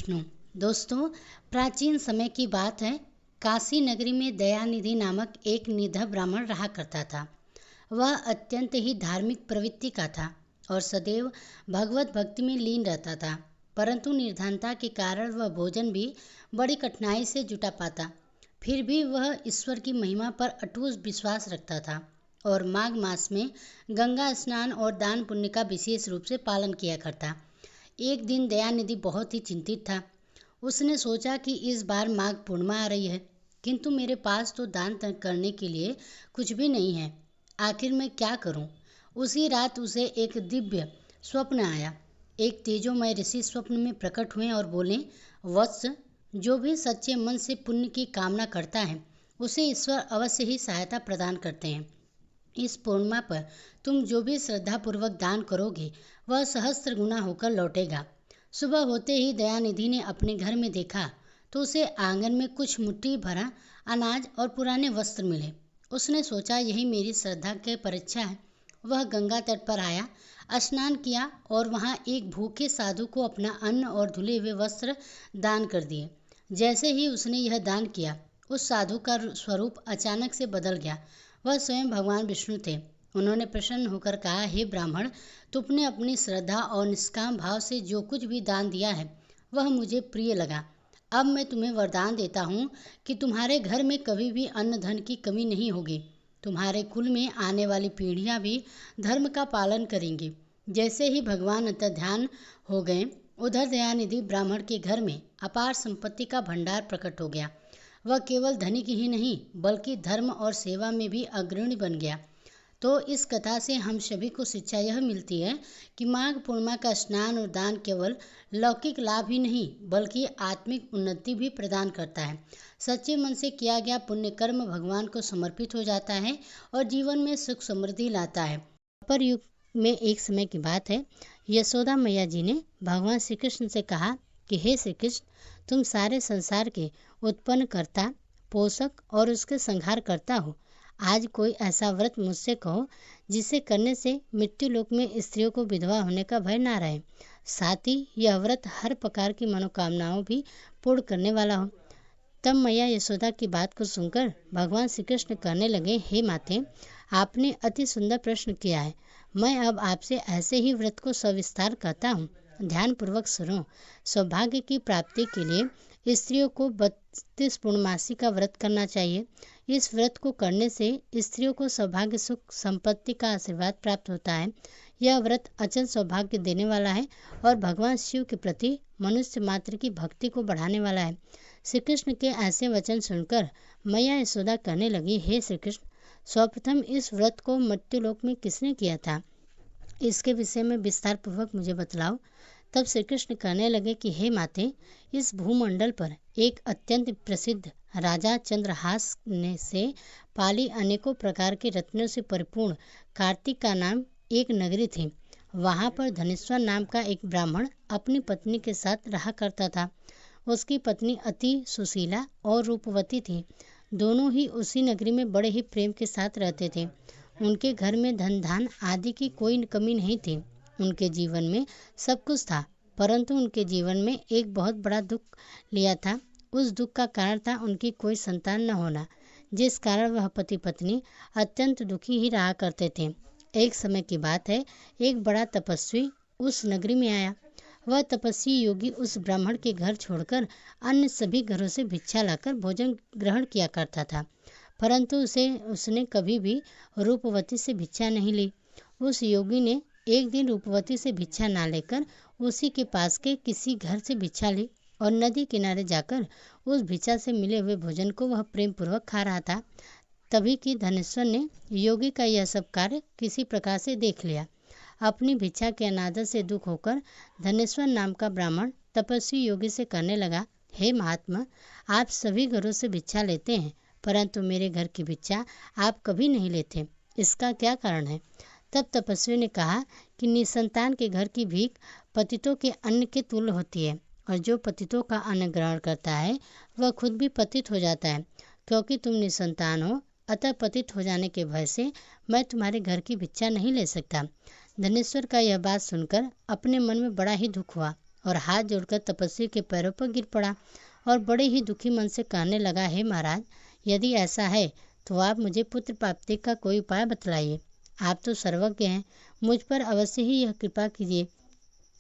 विष्णु। दोस्तों, प्राचीन समय की बात है। काशी नगरी में दयानिधि नामक एक निडर ब्राह्मण रहा करता था। वह अत्यंत ही धार्मिक प्रवृत्ति का था और सदैव भगवत भक्ति में लीन रहता था, परंतु निर्धनता के कारण वह भोजन भी बड़ी कठिनाई से जुटा पाता। फिर भी वह ईश्वर की महिमा पर अटूट विश्वास रखता था और माघ मास में गंगा स्नान और दान पुण्य का विशेष रूप से पालन किया करता। एक दिन दयानिधि बहुत ही चिंतित था। उसने सोचा कि इस बार माघ पूर्णिमा आ रही है, किंतु मेरे पास तो दान करने के लिए कुछ भी नहीं है। आखिर मैं क्या करूं? उसी रात उसे एक दिव्य स्वप्न आया। एक तेजोमय ऋषि स्वप्न में प्रकट हुए और बोले, वत्स, जो भी सच्चे मन से पुण्य की कामना करता है उसे ईश्वर अवश्य ही सहायता प्रदान करते हैं। इस पूर्णिमा पर तुम जो भी श्रद्धापूर्वक दान करोगे वह सहस्त्र गुना होकर लौटेगा। सुबह होते ही दयानिधि ने अपने घर में देखा तो उसे आंगन में कुछ मुट्ठी भरा अनाज और पुराने वस्त्र मिले। उसने सोचा, यही मेरी श्रद्धा की परीक्षा है। वह गंगा तट पर आया, स्नान किया और वहां एक भूखे साधु को अपना अन्न और धुले हुए वस्त्र दान कर दिए। जैसे ही उसने यह दान किया, उस साधु का स्वरूप अचानक से बदल गया। वह स्वयं भगवान विष्णु थे। उन्होंने प्रसन्न होकर कहा, हे ब्राह्मण, तुमने अपनी श्रद्धा और निष्काम भाव से जो कुछ भी दान दिया है वह मुझे प्रिय लगा। अब मैं तुम्हें वरदान देता हूँ कि तुम्हारे घर में कभी भी अन्न धन की कमी नहीं होगी। तुम्हारे कुल में आने वाली पीढ़ियाँ भी धर्म का पालन करेंगी। जैसे ही भगवान अंतर्ध्यान हो गए, उधर दयानिधि ब्राह्मण के घर में अपार संपत्ति का भंडार प्रकट हो गया। वह केवल धनिक ही नहीं बल्कि धर्म और सेवा में भी अग्रणी बन गया। तो इस कथा से हम सभी को शिक्षा यह मिलती है कि माघ पूर्णिमा का स्नान और दान केवल लौकिक लाभ ही नहीं बल्कि आत्मिक उन्नति भी प्रदान करता है। सच्चे मन से किया गया पुण्य कर्म भगवान को समर्पित हो जाता है और जीवन में सुख समृद्धि लाता है। पर युग में एक समय की बात है, यशोदा मैया जी ने भगवान श्री कृष्ण से कहा कि हे श्री कृष्ण, तुम सारे संसार के उत्पन्न करता, पोषक और उसके संहार करता हो। आज कोई ऐसा व्रत मुझसे कहो जिसे करने से मृत्यु लोक में स्त्रियों को विधवा होने का भय ना रहे। साथ ही यह व्रत हर प्रकार की मनोकामनाओं भी पूर्ण करने वाला हो। तब मैया यशोदा की बात को सुनकर भगवान श्री कृष्ण कहने लगे, हे माते, आपने अति सुंदर प्रश्न किया है। मैं अब आपसे ऐसे ही व्रत को सविस्तार कहता हूँ। ध्यान पूर्वक सुनो। सौभाग्य की प्राप्ति के लिए स्त्रियों को 32 पूर्णमासी का व्रत करना चाहिए। इस व्रत को करने से स्त्रियों को सौभाग्य, सुख, संपत्ति का आशीर्वाद प्राप्त होता है। यह व्रत अचल सौभाग्य देने वाला है और भगवान शिव के प्रति मनुष्य मात्र की भक्ति को बढ़ाने वाला है। श्री कृष्ण के ऐसे वचन सुनकर मैया यशोदा कहने लगी, हे श्री कृष्ण, सर्वप्रथम इस व्रत को मृत्युलोक में किसने किया था? इसके विषय में विस्तार पूर्वक मुझे बतलाओ। तब श्री कृष्ण कहने लगे कि हे माते, इस भूमंडल पर एक अत्यंत प्रसिद्ध राजा चंद्रहास ने से पाली अनेकों प्रकार के रत्नों से परिपूर्ण कार्तिक का नाम एक नगरी थी। वहां पर धनेश्वर नाम का एक ब्राह्मण अपनी पत्नी के साथ रहा करता था। उसकी पत्नी अति सुशीला और रूपवती थी। दोनों ही उसी नगरी में बड़े ही प्रेम के साथ रहते थे। उनके घर में धन धान आदि की कोई कमी नहीं थी। उनके जीवन में सब कुछ था, परंतु उनके जीवन में एक बहुत बड़ा दुख लिया था। उस दुख का कारण था उनकी कोई संतान न होना, जिस कारण वह पति पत्नी अत्यंत दुखी ही रहा करते थे। एक समय की बात है, एक बड़ा तपस्वी उस नगरी में आया। वह तपस्वी योगी उस ब्राह्मण के घर छोड़कर अन्य सभी घरों से भिक्षा लाकर भोजन ग्रहण किया करता था, परंतु उसने कभी भी रूपवती से भिक्षा नहीं ली। उस योगी ने एक दिन रूपवती से भिक्षा ना लेकर उसी के पास के किसी घर से भिक्षा ली और नदी किनारे जाकर उस भिक्षा से मिले हुए भोजन को वह प्रेम पूर्वक खा रहा था। तभी कि धनेश्वर ने योगी का यह सब कार्य किसी प्रकार से देख लिया। अपनी भिक्षा के अनादर से दुख होकर धनेश्वर नाम का ब्राह्मण तपस्वी योगी से कहने लगा, हे महात्मा, आप सभी घरों से भिक्षा लेते हैं, परंतु मेरे घर की भिक्षा आप कभी नहीं लेते। इसका क्या कारण है? तब तपस्वी ने कहा कि निसंतान के घर की भीख पतितों के अन्न के तुल्य होती है और जो पतितों का अन्न ग्रहण करता है वह खुद भी पतित हो जाता है। क्योंकि तुम निसंतान हो, अतः पतित हो जाने के भय से मैं तुम्हारे घर की भिक्षा नहीं ले सकता। धनेश्वर का यह बात सुनकर अपने मन में बड़ा ही दुख हुआ और हाथ जोड़कर तपस्वी के पैरों पर गिर पड़ा और बड़े ही दुखी मन से कहने लगा, हे महाराज, यदि ऐसा है तो आप मुझे पुत्र प्राप्ति का कोई उपाय बतलाइए। आप तो सर्वज्ञ हैं, मुझ पर अवश्य ही यह कृपा कीजिए।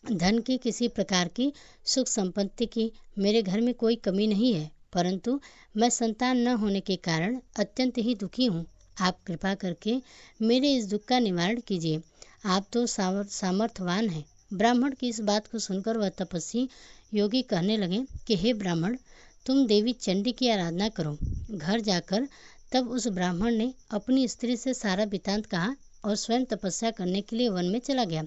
धन की, किसी प्रकार की सुख संपत्ति की मेरे घर में कोई कमी नहीं है, परंतु मैं संतान न होने के कारण अत्यंत ही दुखी हूँ। आप कृपा करके मेरे इस दुख का निवारण कीजिए। आप तो सामर्थ्यवान हैं। ब्राह्मण की इस बात को सुनकर वह तपस्वी योगी कहने लगे कि हे ब्राह्मण, तुम देवी चंडी की आराधना करो। घर जाकर तब उस ब्राह्मण ने अपनी स्त्री से सारा वृत्तांत कहा और स्वयं तपस्या करने के लिए वन में चला गया।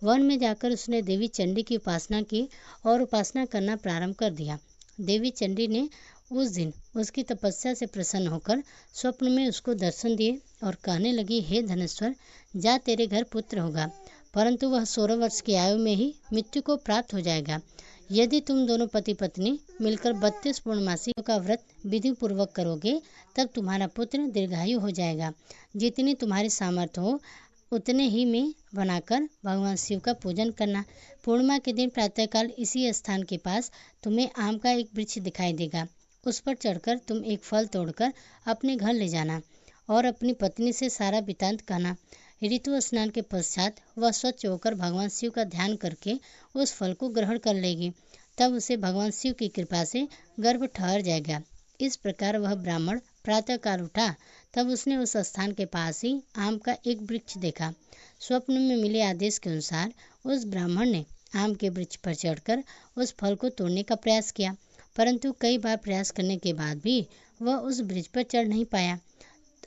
वन में जाकर उसने देवी चंडी की उपासना की और उपासना करना प्रारंभ कर दिया। देवी चंडी ने उस दिन उसकी तपस्या से प्रसन्न होकर स्वप्न में उसको दर्शन दिए और कहने लगी, हे धनेश्वर, जा, तेरे घर पुत्र होगा, परंतु वह 16 वर्ष की आयु में ही मृत्यु को प्राप्त हो जाएगा। यदि तुम दोनों पति पत्नी मिलकर 32 पूर्णमासी का व्रत विधि पूर्वक करोगे तब तुम्हारा पुत्र दीर्घायु हो जाएगा। जितनी तुम्हारी सामर्थ्य हो उतने ही में बनाकर भगवान शिव का पूजन करना। पूर्णिमा के दिन प्रातःकाल इसी स्थान के पास तुम्हें आम का एक वृक्ष दिखाई देगा। उस पर चढ़कर तुम एक फल तोड़कर अपने घर ले जाना और अपनी पत्नी से सारा वृत्तांत कहना। ऋतु स्नान के पश्चात वह स्वच्छ होकर भगवान शिव का ध्यान करके उस फल को ग्रहण कर लेगी। तब उसे भगवान शिव की कृपा से गर्भ ठहर जाएगा। इस प्रकार वह ब्राह्मण प्रातःकाल उठा, तब उसने उस स्थान के पास ही आम का एक वृक्ष देखा। स्वप्न में मिले आदेश के अनुसार उस ब्राह्मण ने आम के वृक्ष पर चढ़कर उस फल को तोड़ने का प्रयास किया, परंतु कई बार प्रयास करने के बाद भी वह उस वृक्ष पर चढ़ नहीं पाया।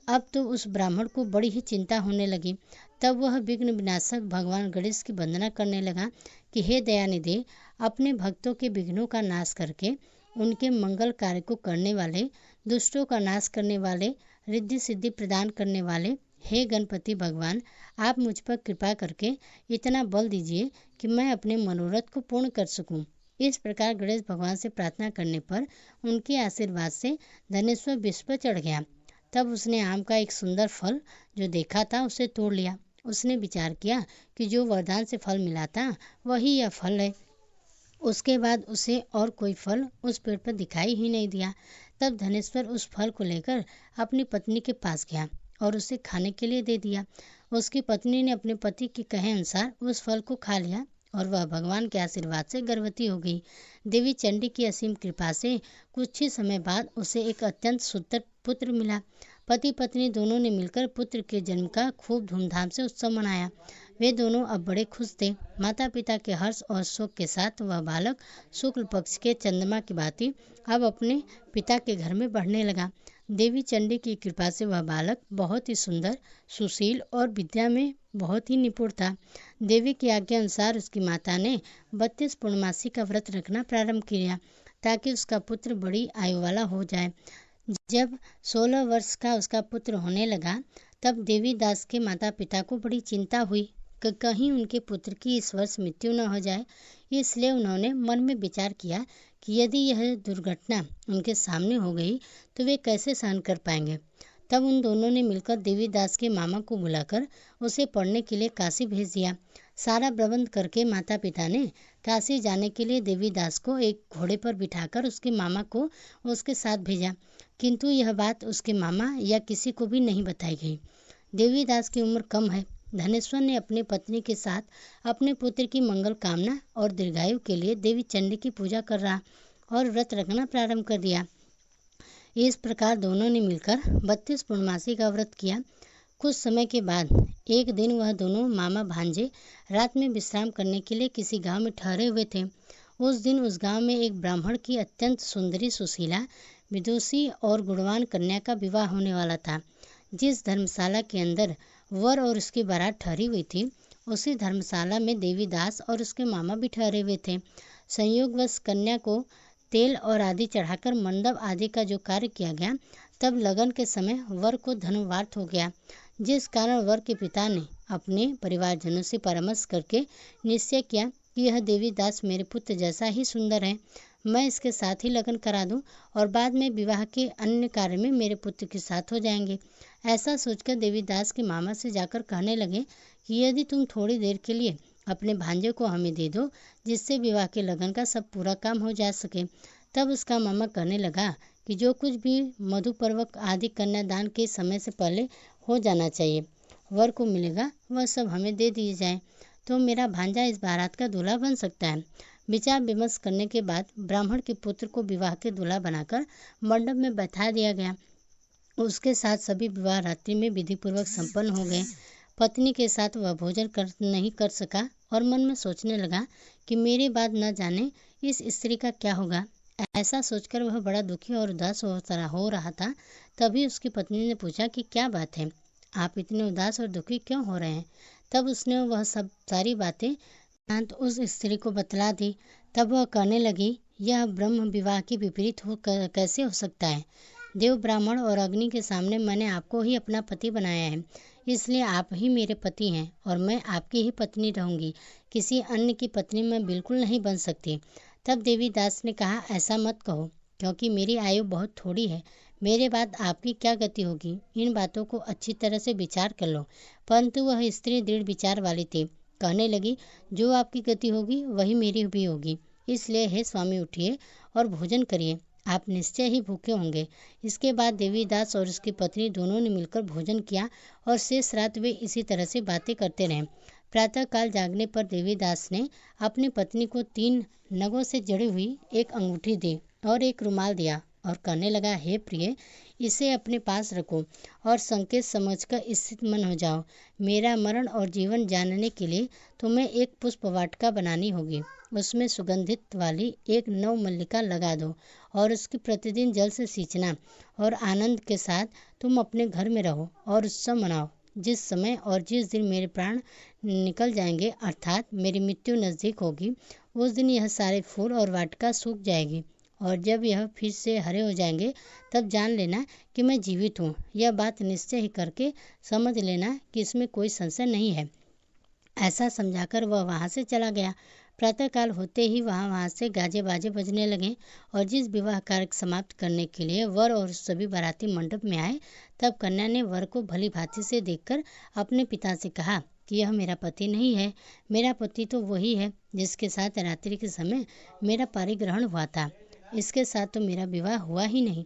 अब तो उस ब्राह्मण को बड़ी ही चिंता होने लगी। तब वह विघ्न विनाशक भगवान गणेश की वंदना करने लगा कि हे दयानिधि, अपने भक्तों के विघ्नों का नाश करके उनके मंगल कार्य को करने वाले, दुष्टों का नाश करने वाले, रिद्धि सिद्धि प्रदान करने वाले, हे गणपति भगवान, आप मुझ पर कृपा करके इतना बल दीजिए कि मैं अपने मनोरथ को पूर्ण कर सकूं। इस प्रकार गणेश भगवान से प्रार्थना करने पर उनके आशीर्वाद से धनेश्वर विश्व पर चढ़ गया। तब उसने आम का एक सुंदर फल जो देखा था उसे तोड़ लिया। उसने विचार किया कि जो वरदान से फल मिला था वही यह फल है। उसके बाद उसे और कोई फल उस पेड़ पर दिखाई ही नहीं दिया। तब धनेश्वर उस फल को लेकर अपनी पत्नी के पास गया और उसे खाने के लिए दे दिया। उसकी पत्नी ने अपने पति के कहे अनुसार उस फल को खा लिया और वह भगवान के आशीर्वाद से गर्भवती हो गई। देवी चंडी की असीम कृपा से कुछ ही समय बाद उसे एक अत्यंत सुंदर पुत्र मिला। पति पत्नी दोनों ने मिलकर पुत्र के जन्म का खूब धूमधाम से उत्सव मनाया। वे दोनों अब बड़े खुश थे। माता पिता के हर्ष और शोक के साथ वह बालक शुक्ल पक्ष के चंद्रमा की भांति अब अपने पिता के घर में बढ़ने लगा। देवी चंडी की कृपा से वह बालक बहुत ही सुंदर, सुशील और विद्या में बहुत ही निपुण था। देवी की आज्ञा अनुसार उसकी माता ने 32 पूर्णमासी का व्रत रखना प्रारंभ किया ताकि उसका पुत्र बड़ी आयु वाला हो जाए। जब 16 वर्ष का उसका पुत्र होने लगा तब देवी दास के माता पिता को बड़ी चिंता हुई कि कहीं उनके पुत्र की इस वर्ष मृत्यु न हो जाए। इसलिए उन्होंने मन में विचार किया कि यदि यह दुर्घटना उनके सामने हो गई तो वे कैसे सहन कर पाएंगे। तब उन दोनों ने मिलकर देवी दास के मामा को बुलाकर उसे पढ़ने के लिए काशी भेज दिया। सारा प्रबंध करके माता पिता ने काशी जाने के लिए देवी दास को एक घोड़े पर बिठाकर उसके मामा को उसके साथ भेजा, किंतु यह बात उसके मामा या किसी को भी नहीं बताई गई। देवी दास की उम्र कम है। धनेश्वर ने अपनी पत्नी के साथ अपने पुत्र की मंगल कामना और दीर्घायु के लिए देवी चंडी की पूजा कर रहा और व्रत रखना प्रारंभ कर दिया। इस प्रकार दोनों ने मिलकर 32 पूर्णमासी का व्रत किया। कुछ समय के बाद एक दिन वह दोनों मामा भांजे रात में विश्राम करने के लिए किसी गांव में ठहरे हुए थे। उस दिन उस गांव में एक ब्राह्मण की अत्यंत सुंदरी, सुशीला, विदुषी और गुणवान कन्या का विवाह होने वाला था। जिस धर्मशाला के अंदर वर और उसकी बारात ठहरी हुई थी उसी धर्मशाला में देवी दास और उसके मामा भी ठहरे हुए थे। संयोगवश कन्या को तेल और आदि चढ़ाकर मंडप आदि का जो कार्य किया गया, तब लगन के समय वर को धनवार्थ हो गया, जिस कारण वर के पिता ने अपने परिवारजनों से परामर्श करके निश्चय किया कि यह देवी दास मेरे पुत्र जैसा ही सुंदर है, मैं इसके साथ ही लगन करा दूं और बाद में विवाह के अन्य कार्य में मेरे पुत्र के साथ हो जाएंगे। ऐसा सोचकर देवी दास के मामा से जाकर कहने लगे कि यदि तुम थोड़ी देर के लिए अपने भांजे को हमें दे दो, जिससे विवाह के लगन का सब पूरा काम हो जा सके। तब उसका मामा कहने लगा कि जो कुछ भी मधुपर्वक आदि कन्यादान के समय से पहले हो जाना चाहिए, वर को मिलेगा, वह सब हमें दे दिए जाए, तो मेरा भांजा इस बारात का दूल्हा बन सकता है। विचार विमर्श करने के बाद ब्राह्मण के पुत्र को विवाह के दूल्हा बनाकर मंडप में बैठा दिया गया। उसके साथ सभी विवाह रात्रि में विधिपूर्वक संपन्न हो गए। पत्नी के साथ वह भोजन नहीं कर सका और मन में सोचने लगा कि मेरे बाद न जाने इस स्त्री का क्या होगा। ऐसा सोचकर वह बड़ा दुखी और उदास हो रहा था। तभी उसकी पत्नी ने पूछा कि क्या बात है, आप इतने उदास और दुखी क्यों हो रहे हैं। तब उसने वह सब सारी बातें उस स्त्री को बतला दी। तब वह कहने लगी, यह ब्रह्म विवाह के विपरीत कैसे हो सकता है। देव, ब्राह्मण और अग्नि के सामने मैंने आपको ही अपना पति बनाया है, इसलिए आप ही मेरे पति हैं और मैं आपकी ही पत्नी रहूंगी। किसी अन्य की पत्नी मैं बिल्कुल नहीं बन सकती। तब देवीदास ने कहा, ऐसा मत कहो, क्योंकि मेरी आयु बहुत थोड़ी है। मेरे बाद आपकी क्या गति होगी, इन बातों को अच्छी तरह से विचार कर लो। परंतु वह स्त्री दृढ़ विचार वाली थी। कहने लगी, जो आपकी गति होगी वही मेरी भी होगी। इसलिए हे स्वामी, उठिए और भोजन करिए, आप निश्चय ही भूखे होंगे। इसके बाद देवीदास और उसकी पत्नी दोनों ने मिलकर भोजन किया और शेष रात वे इसी तरह से बातें करते रहे। प्रातःकाल जागने पर देवीदास ने अपनी पत्नी को 3 नगों से जड़ी हुई एक अंगूठी दी और एक रुमाल दिया और कहने लगा, हे प्रिय, इसे अपने पास रखो और संकेत समझकर स्थित मन हो जाओ। मेरा मरण और जीवन जानने के लिए तुम्हें एक पुष्प वाटिका बनानी होगी। उसमें सुगंधित वाली एक नव मल्लिका लगा दो और उसकी प्रतिदिन जल से सींचना और आनंद के साथ तुम अपने घर में रहो और उत्सव मनाओ। जिस समय और जिस दिन मेरे प्राण निकल जाएंगे, अर्थात मेरी मृत्यु नज़दीक होगी, उस दिन यह सारे फूल और वाटिका सूख जाएगी और जब यह फिर से हरे हो जाएंगे तब जान लेना कि मैं जीवित हूँ। यह बात निश्चय ही करके समझ लेना कि इसमें कोई संशय नहीं है। ऐसा समझाकर वह वहाँ से चला गया। प्रातःकाल होते ही वहाँ से गाजे बाजे बजने लगे और जिस विवाह कार्य समाप्त करने के लिए वर और सभी बाराती मंडप में आए, तब कन्या ने वर को भली भांति से देखकर अपने पिता से कहा कि यह मेरा पति नहीं है। मेरा पति तो वही है जिसके साथ रात्रि के समय मेरा पारिग्रहण हुआ था। इसके साथ तो मेरा विवाह हुआ ही नहीं।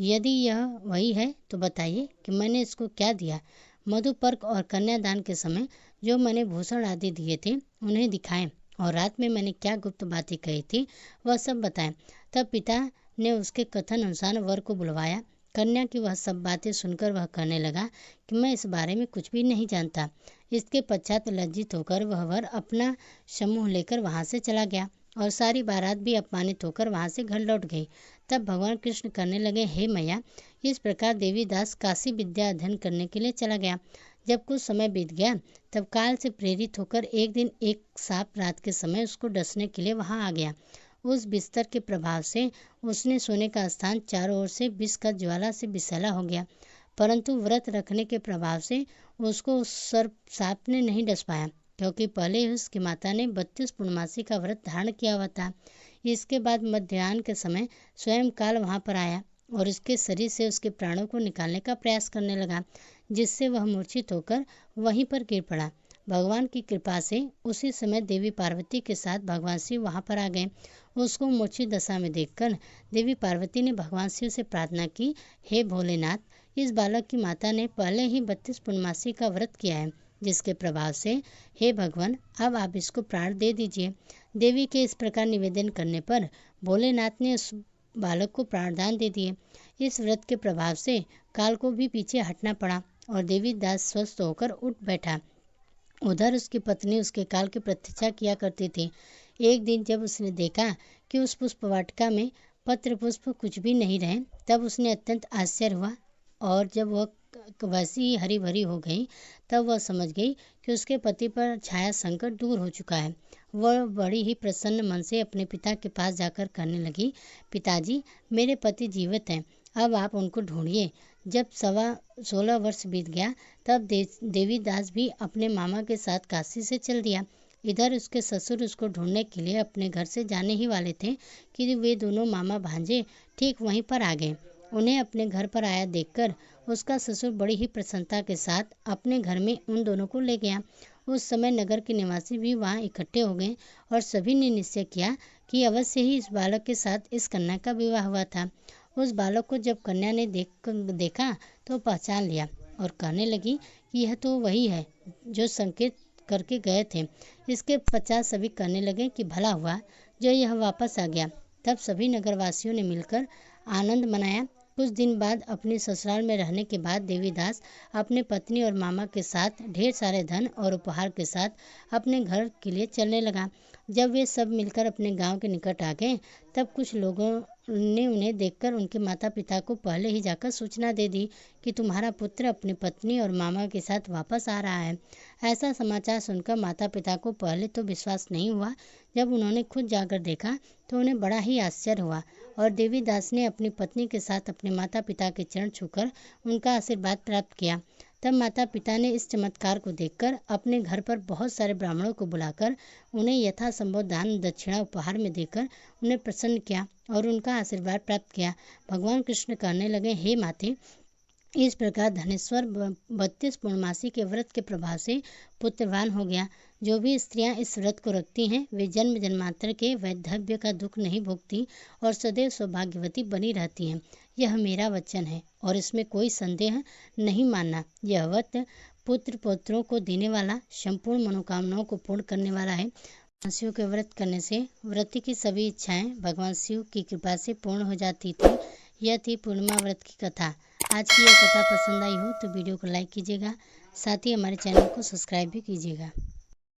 यदि यह वही है तो बताइए कि मैंने इसको क्या दिया। मधुपर्क और कन्यादान के समय जो मैंने भूषण आदि दिए थे उन्हें दिखाएं और रात में मैंने क्या गुप्त बातें कही थी वह सब बताएं। तब पिता ने उसके कथन अनुसार वर को बुलवाया। कन्या की वह सब बातें सुनकर वह कहने लगा कि मैं इस बारे में कुछ भी नहीं जानता। इसके पश्चात लज्जित होकर वह वर अपना समूह लेकर वहाँ से चला गया और सारी बारात भी अपमानित होकर वहाँ से घर लौट गई। तब भगवान कृष्ण कहने लगे, हे मैया, इस प्रकार देवीदास काशी विद्या अध्ययन करने के लिए चला गया। जब कुछ समय बीत गया तब काल से प्रेरित होकर एक दिन एक सांप रात के समय उसको डसने के लिए वहां आ गया। उस बिस्तर के प्रभाव से उसने सोने का स्थान चारों ओर से विष का ज्वाला से विषैला हो गया, परंतु व्रत रखने के प्रभाव से उसको उस सर्प सांप ने नहीं डस पाया, क्योंकि पहले ही उसकी माता ने 32 पूर्णमासी का व्रत धारण किया हुआ था। इसके बाद मध्याह्न के समय स्वयं काल वहां पर आया और उसके शरीर से उसके प्राणों को निकालने का प्रयास करने लगा, जिससे वह मूर्छित होकर वहीं पर गिर पड़ा। भगवान की कृपा से उसी समय देवी पार्वती के साथ भगवान शिव वहां पर आ गए। उसको मूर्छित दशा में देखकर देवी पार्वती ने भगवान शिव से प्रार्थना की, हे भोलेनाथ, इस बालक की माता ने पहले ही 32 पूर्णमासी का व्रत किया है, जिसके प्रभाव से हे भगवान, अब आप इसको प्राण दे दीजिए। देवी के इस प्रकार निवेदन करने पर भोलेनाथ ने उस बालक को प्राणदान दे दिए। इस व्रत के प्रभाव से काल को भी पीछे हटना पड़ा और देवीदास स्वस्थ होकर उठ बैठा। उधर उसकी पत्नी उसके काल की प्रतीक्षा किया करती थी। एक दिन जब उसने देखा कि उस पुष्प वाटिका में पत्र पुष्प कुछ भी नहीं रहे, तब उसने अत्यंत आश्चर्य हुआ और जब वह वैसी ही हरी भरी हो गई तब वह समझ गई कि उसके पति पर छाया संकट दूर हो चुका है। वह बड़ी ही प्रसन्न मन से अपने पिता के पास जाकर कहने लगी, पिताजी, मेरे पति जीवित हैं, अब आप उनको ढूंढिए। जब 16 वर्ष बीत गया तब देवीदास भी अपने मामा के साथ काशी से चल दिया। इधर उसके ससुर उसको ढूंढने के लिए अपने घर से जाने ही वाले थे कि वे दोनों मामा भांजे ठीक वहीं पर आ गए। उन्हें अपने घर पर आया देखकर उसका ससुर बड़ी ही प्रसन्नता के साथ अपने घर में उन दोनों को ले गया। उस समय नगर के निवासी भी वहां इकट्ठे हो गए और सभी ने निश्चय किया कि अवश्य ही इस बालक के साथ इस कन्या का विवाह हुआ था। उस बालक को जब कन्या ने देखा तो पहचान लिया और कहने लगी कि यह तो वही है जो संकेत करके गए थे। इसके पश्चात सभी कहने लगे कि भला हुआ जो यह वापस आ गया। तब सभी नगरवासियों ने मिलकर आनंद मनाया। कुछ दिन बाद अपने ससुराल में रहने के बाद देवीदास अपने पत्नी और मामा के साथ ढेर सारे धन और उपहार के साथ अपने घर के लिए चलने लगा। जब वे सब मिलकर अपने गांव के निकट आ गए तब कुछ लोगों ने उन्हें देखकर उनके माता पिता को पहले ही जाकर सूचना दे दी कि तुम्हारा पुत्र अपनी पत्नी और मामा के साथ वापस आ रहा है। ऐसा समाचार सुनकर माता पिता को पहले तो विश्वास नहीं हुआ। जब उन्होंने खुद जाकर देखा तो उन्हें बड़ा ही आश्चर्य हुआ और देवीदास ने अपनी पत्नी के साथ अपने माता पिता के चरण छूकर उनका आशीर्वाद प्राप्त किया। तब माता पिता ने इस चमत्कार को देखकर अपने घर पर बहुत सारे ब्राह्मणों को बुलाकर उन्हें यथासंभव दान दक्षिणा उपहार में देकर उन्हें प्रसन्न किया और उनका आशीर्वाद प्राप्त किया। भगवान कृष्ण कहने लगे, हे माते, इस प्रकार धनेश्वर 32 पूर्णमासी के व्रत के प्रभाव से पुत्रवान हो गया। जो भी स्त्रियां इस व्रत को रखती हैं वे जन्म जन्मांतर के वैधव्य का दुख नहीं भोगती और सदैव सौभाग्यवती बनी रहती हैं। यह मेरा वचन है और इसमें कोई संदेह नहीं मानना। यह व्रत पुत्र पौत्रों को देने वाला, संपूर्ण मनोकामनाओं को पूर्ण करने वाला है। शिव के व्रत करने से व्रती की सभी इच्छाएं भगवान शिव की कृपा से पूर्ण हो जाती थी। यह थी पूर्णिमा व्रत की कथा। आज की यह कथा पसंद आई हो तो वीडियो को लाइक कीजिएगा, साथ ही हमारे चैनल को सब्सक्राइब भी कीजिएगा।